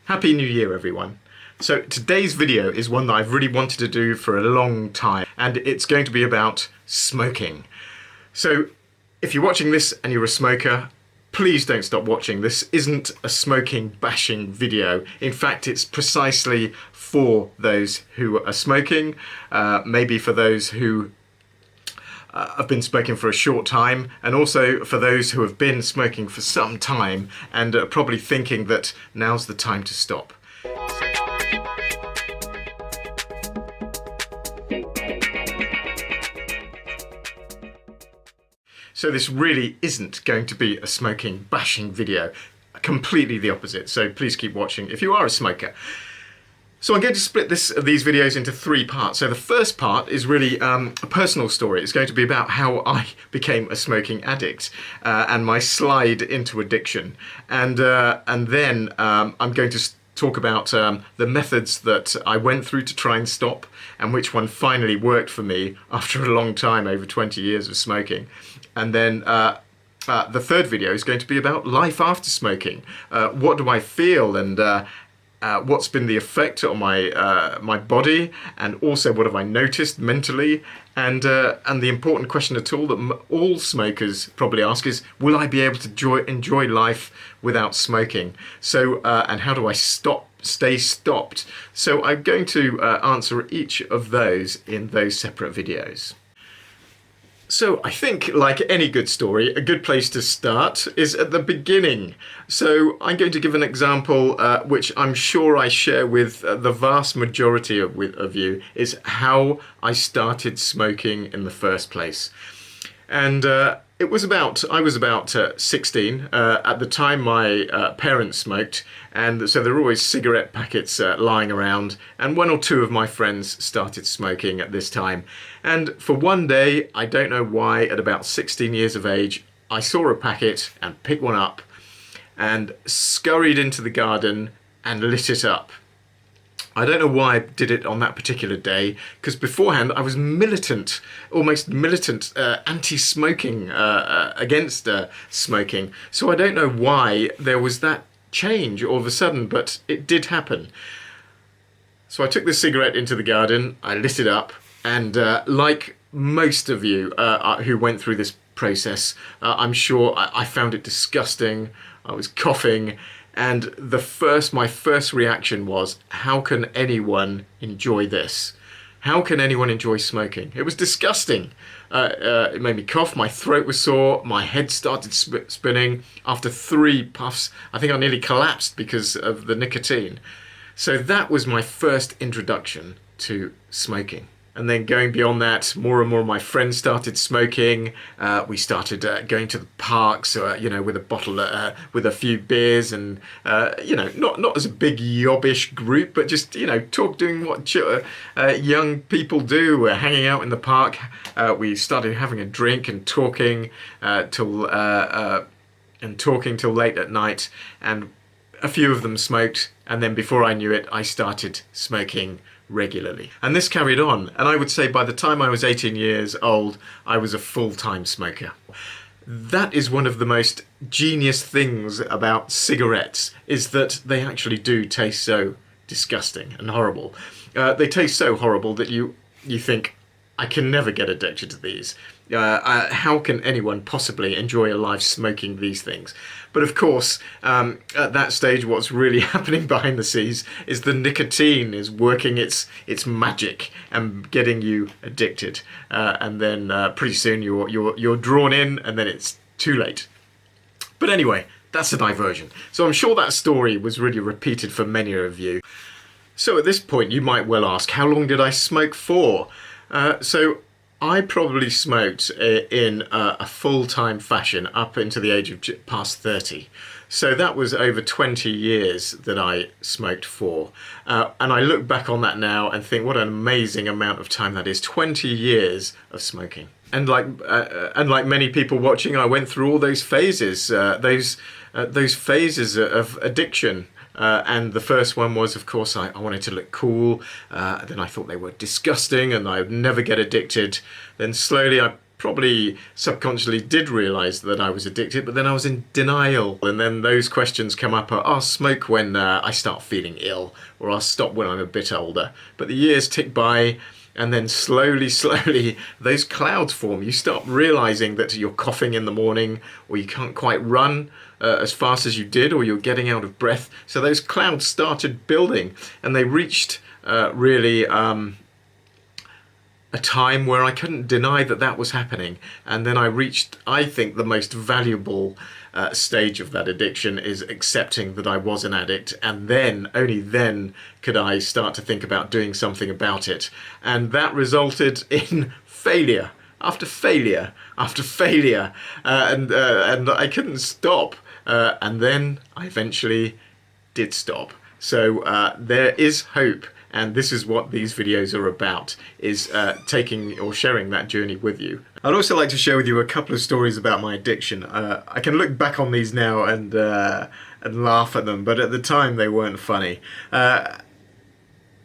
Happy New Year, everyone. So today's video is one that I've really wanted to do for a long time, and it's going to be about smoking. So if you're watching this and you're a smoker, please don't stop watching. This isn't a smoking bashing video. In fact, it's precisely for those who are smoking, maybe for those who have been smoking for a short time, and also for those who have been smoking for some time and are probably thinking that now's the time to stop. So this really isn't going to be a smoking bashing video, completely the opposite, so please keep watching if you are a smoker. So I'm going to split these videos into three parts. So the first part is really a personal story. It's going to be about how I became a smoking addict and my slide into addiction. And then I'm going to talk about the methods that I went through to try and stop, and which one finally worked for me after a long time, over 20 years of smoking. And then the third video is going to be about life after smoking. What do I feel, and what's been the effect on my body, and also what have I noticed mentally, and the important question at all that all smokers probably ask is, will I be able to enjoy life without smoking? So and how do I stay stopped? So I'm going to answer each of those in those separate videos. So I think, like any good story, a good place to start is at the beginning. So I'm going to give an example which I'm sure I share with the vast majority of you, is how I started smoking in the first place. And I was about 16. At the time my parents smoked, and so there were always cigarette packets lying around, and one or two of my friends started smoking at this time. And for one day, I don't know why, at about 16 years of age, I saw a packet and picked one up and scurried into the garden and lit it up. I don't know why I did it on that particular day, because beforehand I was almost militant anti-smoking, against smoking. So I don't know why there was that change all of a sudden, but it did happen. So I took the cigarette into the garden, I lit it up, and like most of you who went through this process, I'm sure I found it disgusting. I was coughing. And my first reaction was, how can anyone enjoy this? How can anyone enjoy smoking? It was disgusting. It made me cough, my throat was sore, my head started spinning. After 3 puffs, I think I nearly collapsed because of the nicotine. So that was my first introduction to smoking. And then going beyond that, more and more of my friends started smoking. We started going to the parks, with a bottle, with a few beers, and not as a big yobbish group, but just doing what young people do. We're hanging out in the park. We started having a drink and talking till late at night, and a few of them smoked. And then before I knew it, I started smoking regularly. And this carried on, and I would say by the time I was 18 years old, I was a full-time smoker. That is one of the most genius things about cigarettes, is that they actually do taste so disgusting and horrible. They taste so horrible that you think, I can never get addicted to these. How can anyone possibly enjoy a life smoking these things? But of course, at that stage, what's really happening behind the scenes is the nicotine is working its magic and getting you addicted. And then pretty soon you're drawn in, and then it's too late. But anyway, that's a diversion. So I'm sure that story was really repeated for many of you. So at this point, you might well ask, how long did I smoke for? So I probably smoked in a full-time fashion up into the age of past 30. So that was over 20 years that I smoked for. And I look back on that now and think, what an amazing amount of time that is. 20 years of smoking. And like many people watching, I went through all those phases, those phases of addiction. And the first one was, of course, I wanted to look cool. Then I thought they were disgusting and I would never get addicted. Then slowly I probably subconsciously did realise that I was addicted, but then I was in denial. And then those questions come up, I'll smoke when I start feeling ill, or I'll stop when I'm a bit older. But the years tick by, and then slowly, those clouds form. You start realising that you're coughing in the morning, or you can't quite run as fast as you did, or you're getting out of breath. So those clouds started building, and they reached really a time where I couldn't deny that that was happening. And then I reached, I think, the most valuable stage of that addiction is accepting that I was an addict, and then, only then, could I start to think about doing something about it. And that resulted in failure after failure after failure, and I couldn't stop. And then I eventually did stop. So there is hope. And this is what these videos are about, is taking or sharing that journey with you. I'd also like to share with you a couple of stories about my addiction. I can look back on these now and laugh at them, but at the time they weren't funny.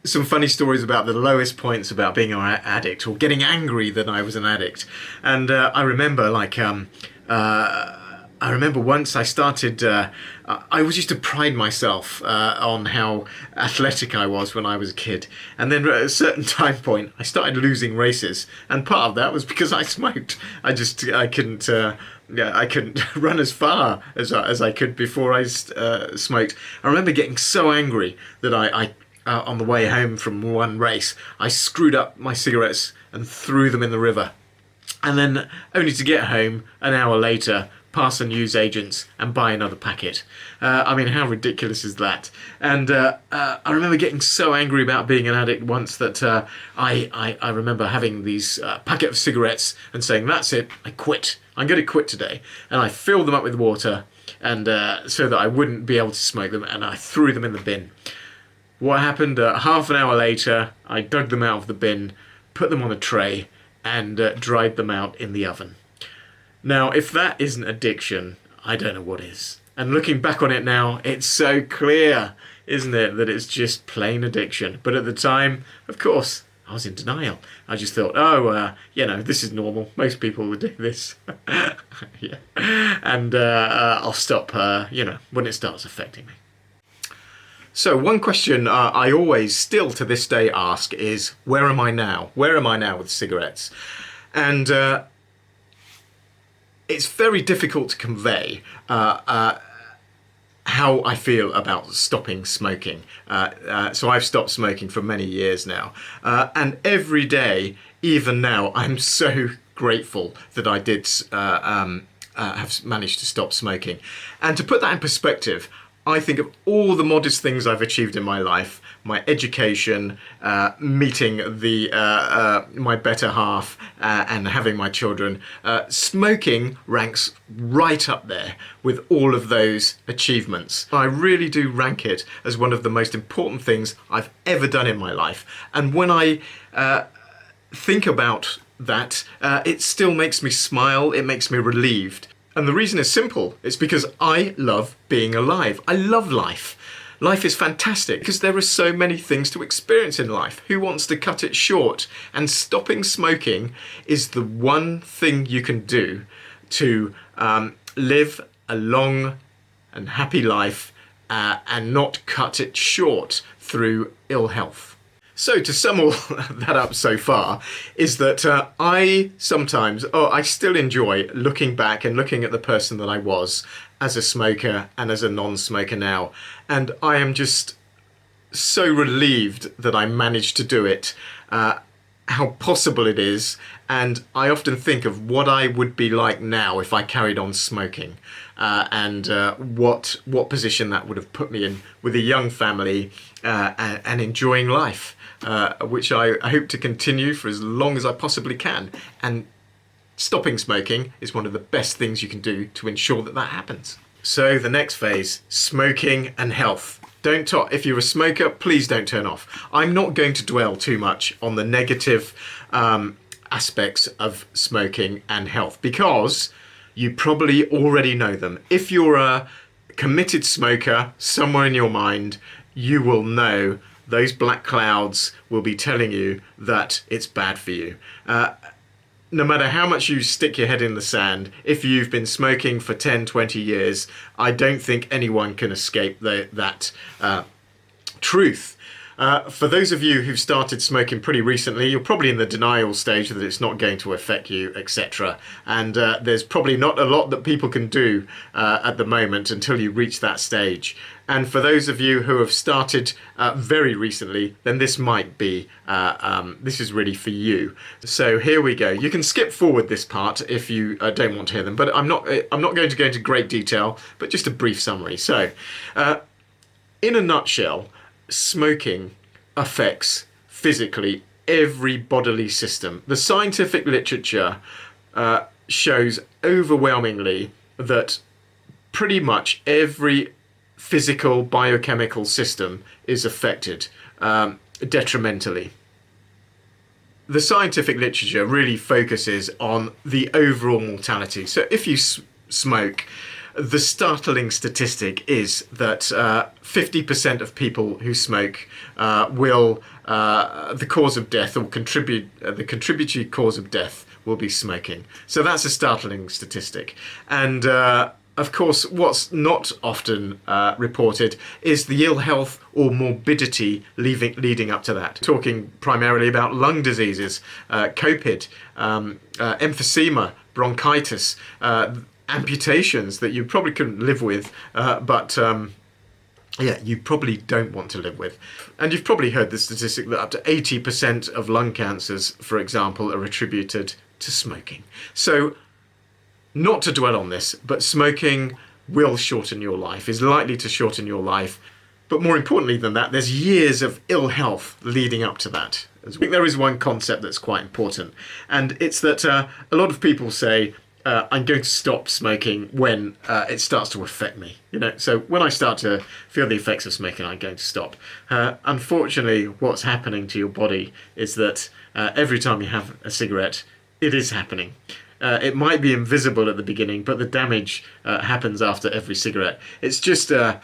Some funny stories about the lowest points about being an addict, or getting angry that I was an addict. And I remember, like, I remember once I started, I was used to pride myself on how athletic I was when I was a kid. And then at a certain time point, I started losing races. And part of that was because I smoked. I couldn't run as far as I could before I smoked. I remember getting so angry that I on the way home from one race, I screwed up my cigarettes and threw them in the river. And then only to get home an hour later, pass a newsagent's and buy another packet. I mean, how ridiculous is that? And I remember getting so angry about being an addict once that I remember having these packet of cigarettes and saying, that's it, I quit. I'm going to quit today. And I filled them up with water, and so that I wouldn't be able to smoke them, and I threw them in the bin. What happened? Half an hour later, I dug them out of the bin, put them on a tray, and dried them out in the oven. Now, if that isn't addiction, I don't know what is. And looking back on it now, it's so clear, isn't it, that it's just plain addiction. But at the time, of course, I was in denial. I just thought, this is normal. Most people would do this. Yeah. And I'll stop, when it starts affecting me. So one question I always, still to this day, ask is, where am I now? Where am I now with cigarettes? And it's very difficult to convey how I feel about stopping smoking. So I've stopped smoking for many years now. And every day, even now, I'm so grateful that I did have managed to stop smoking. And to put that in perspective, I think of all the modest things I've achieved in my life, my education, meeting my better half, and having my children. Smoking ranks right up there with all of those achievements. I really do rank it as one of the most important things I've ever done in my life. And when I think about that, it still makes me smile, it makes me relieved. And the reason is simple. It's because I love being alive. I love life. Life is fantastic because there are so many things to experience in life. Who wants to cut it short? And stopping smoking is the one thing you can do to live a long and happy life and not cut it short through ill health. So to sum all that up so far, is that I still enjoy looking back and looking at the person that I was as a smoker and as a non-smoker now. And I am just so relieved that I managed to do it, how possible it is. And I often think of what I would be like now if I carried on smoking, and what position that would have put me in with a young family and enjoying life. Which I hope to continue for as long as I possibly can. And stopping smoking is one of the best things you can do to ensure that that happens. So the next phase, smoking and health. If you're a smoker, please don't turn off. I'm not going to dwell too much on the negative aspects of smoking and health, because you probably already know them. If you're a committed smoker, somewhere in your mind, you will know those black clouds will be telling you that it's bad for you. no matter how much you stick your head in the sand, if you've been smoking for 10, 20 years, I don't think anyone can escape that truth. For those of you who've started smoking pretty recently, you're probably in the denial stage that it's not going to affect you, etc. And there's probably not a lot that people can do at the moment until you reach that stage. And for those of you who have started very recently, then this might be, this is really for you. So here we go. You can skip forward this part if you don't want to hear them, but I'm not going to go into great detail, but just a brief summary. So, in a nutshell, smoking affects physically every bodily system. The scientific literature shows overwhelmingly that pretty much every physical biochemical system is affected detrimentally. The scientific literature really focuses on the overall mortality. So if you smoke, the startling statistic is that 50% of people who smoke will, the cause of death or the contributory cause of death will be smoking. So that's a startling statistic. And of course, what's not often reported is the ill health or morbidity leading up to that. Talking primarily about lung diseases, COVID, emphysema, bronchitis, amputations that you probably couldn't live with, but yeah, you probably don't want to live with. And you've probably heard the statistic that up to 80% of lung cancers, for example, are attributed to smoking. So, not to dwell on this, but smoking will shorten your life, is likely to shorten your life. But more importantly than that, there's years of ill health leading up to that. I think there is one concept that's quite important, and it's that a lot of people say, I'm going to stop smoking when it starts to affect me. So when I start to feel the effects of smoking, I'm going to stop. Unfortunately, what's happening to your body is that every time you have a cigarette, it is happening. It might be invisible at the beginning, but the damage happens after every cigarette. It's just a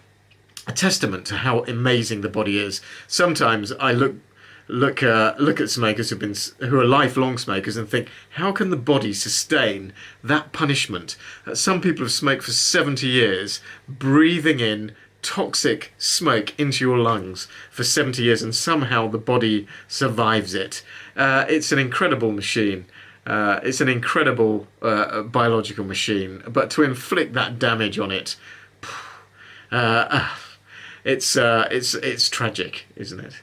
testament to how amazing the body is. Sometimes I look at smokers who are lifelong smokers and think, how can the body sustain that punishment? Some people have smoked for 70 years, breathing in toxic smoke into your lungs for 70 years, and somehow the body survives it. It's an incredible machine. It's an incredible biological machine, but to inflict that damage on it, it's tragic, isn't it?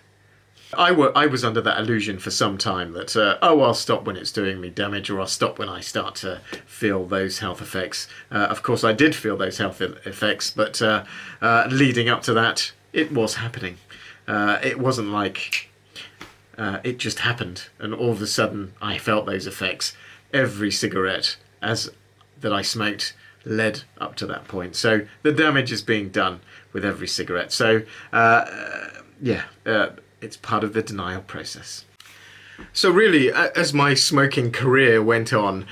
I was under that illusion for some time that, I'll stop when it's doing me damage, or I'll stop when I start to feel those health effects. Of course, I did feel those health effects, but leading up to that, it was happening. It wasn't like it just happened, and all of a sudden I felt those effects. Every cigarette that I smoked led up to that point. So the damage is being done with every cigarette. So it's part of the denial process. So really, as my smoking career went on,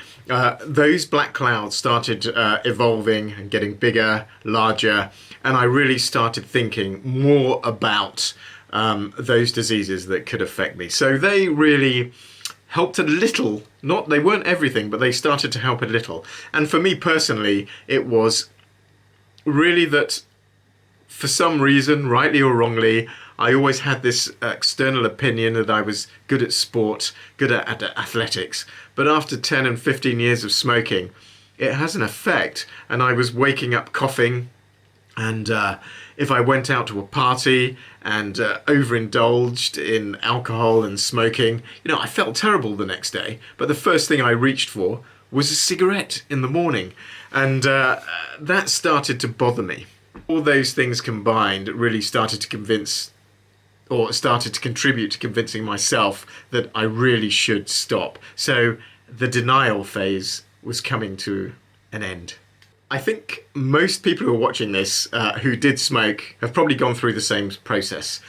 those black clouds started evolving and getting bigger, larger, and I really started thinking more about those diseases that could affect me. So they really helped a little. They weren't everything, but they started to help a little. And for me personally, it was really that for some reason, rightly or wrongly, I always had this external opinion that I was good at sport, good at athletics. But after 10 and 15 years of smoking, it has an effect. And I was waking up coughing. And if I went out to a party and overindulged in alcohol and smoking, I felt terrible the next day. But the first thing I reached for was a cigarette in the morning. And that started to bother me. All those things combined really started to contribute to convincing myself that I really should stop. So the denial phase was coming to an end. I think most people who are watching this who did smoke have probably gone through the same process.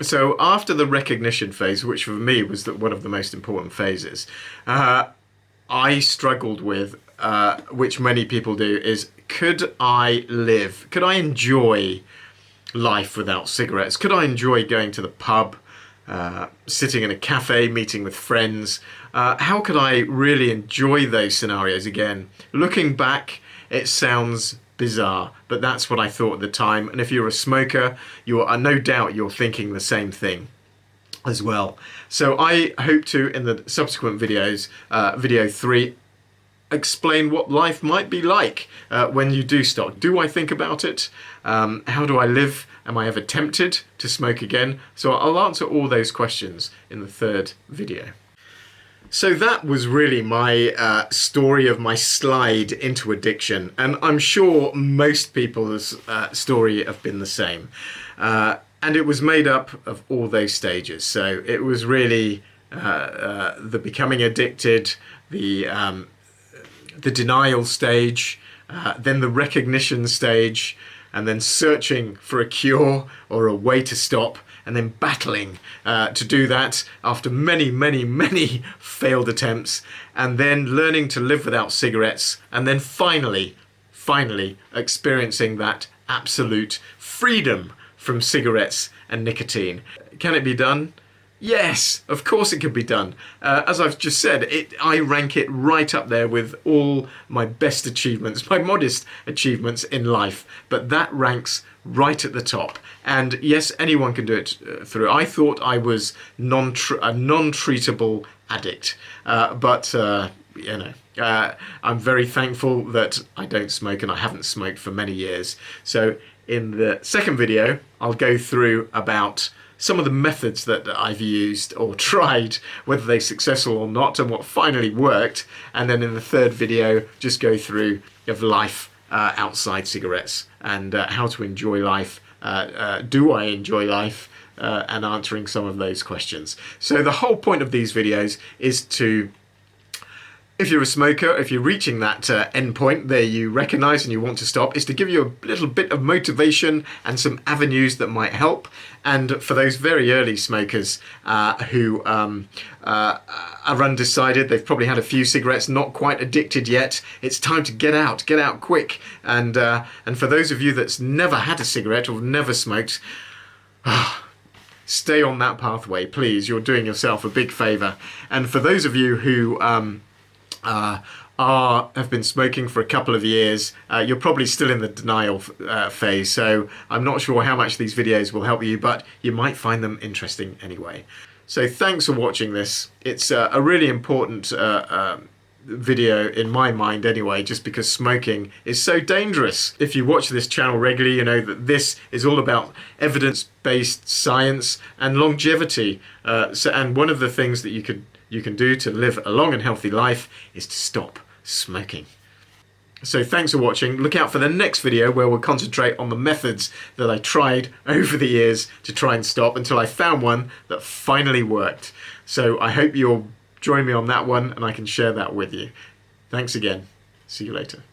So after the recognition phase, which for me was one of the most important phases, I struggled with, which many people do, is could I enjoy life without cigarettes? Could I enjoy going to the pub, sitting in a cafe, meeting with friends. How could I really enjoy those scenarios again? Looking back, it sounds bizarre, but that's what I thought at the time. And if you're a smoker, no doubt you're thinking the same thing as well. So I hope to, in the subsequent videos, video 3, explain what life might be like when you do stop. Do I think about it? How do I live? Am I ever tempted to smoke again? So I'll answer all those questions in the 3rd video. So that was really my story of my slide into addiction, and I'm sure most people's story have been the same. And it was made up of all those stages. So it was really the becoming addicted, the denial stage, then the recognition stage, and then searching for a cure or a way to stop, and then battling to do that after many, many, many failed attempts, and then learning to live without cigarettes, and then finally experiencing that absolute freedom from cigarettes and nicotine. Can it be done? Yes, of course it can be done. As I've just said, I rank it right up there with all my best achievements, my modest achievements in life, but that ranks right at the top. And yes, anyone can do it through. I thought I was a non-treatable addict, but I'm very thankful that I don't smoke, and I haven't smoked for many years. So in the 2nd video, I'll go through about some of the methods that I've used or tried, whether they're successful or not, and what finally worked. And then in the 3rd video, just go through of life outside cigarettes, and how to enjoy life. Do I enjoy life? And answering some of those questions. So the whole point of these videos is to, if you're a smoker, if you're reaching that end point that you recognise and you want to stop, is to give you a little bit of motivation and some avenues that might help. And for those very early smokers who are undecided, they've probably had a few cigarettes, not quite addicted yet, it's time to get out quick. And for those of you that's never had a cigarette or never smoked, stay on that pathway, please. You're doing yourself a big favour. And for those of you who have been smoking for a couple of years, you're probably still in the denial phase, so I'm not sure how much these videos will help you, but you might find them interesting anyway. So thanks for watching this. It's a really important video in my mind anyway, just because smoking is so dangerous. If you watch this channel regularly, you know that this is all about evidence-based science and longevity. And one of the things that you can do to live a long and healthy life is to stop smoking. So thanks for watching. Look out for the next video where we'll concentrate on the methods that I tried over the years to try and stop until I found one that finally worked. So I hope you'll join me on that one and I can share that with you. Thanks again. See you later.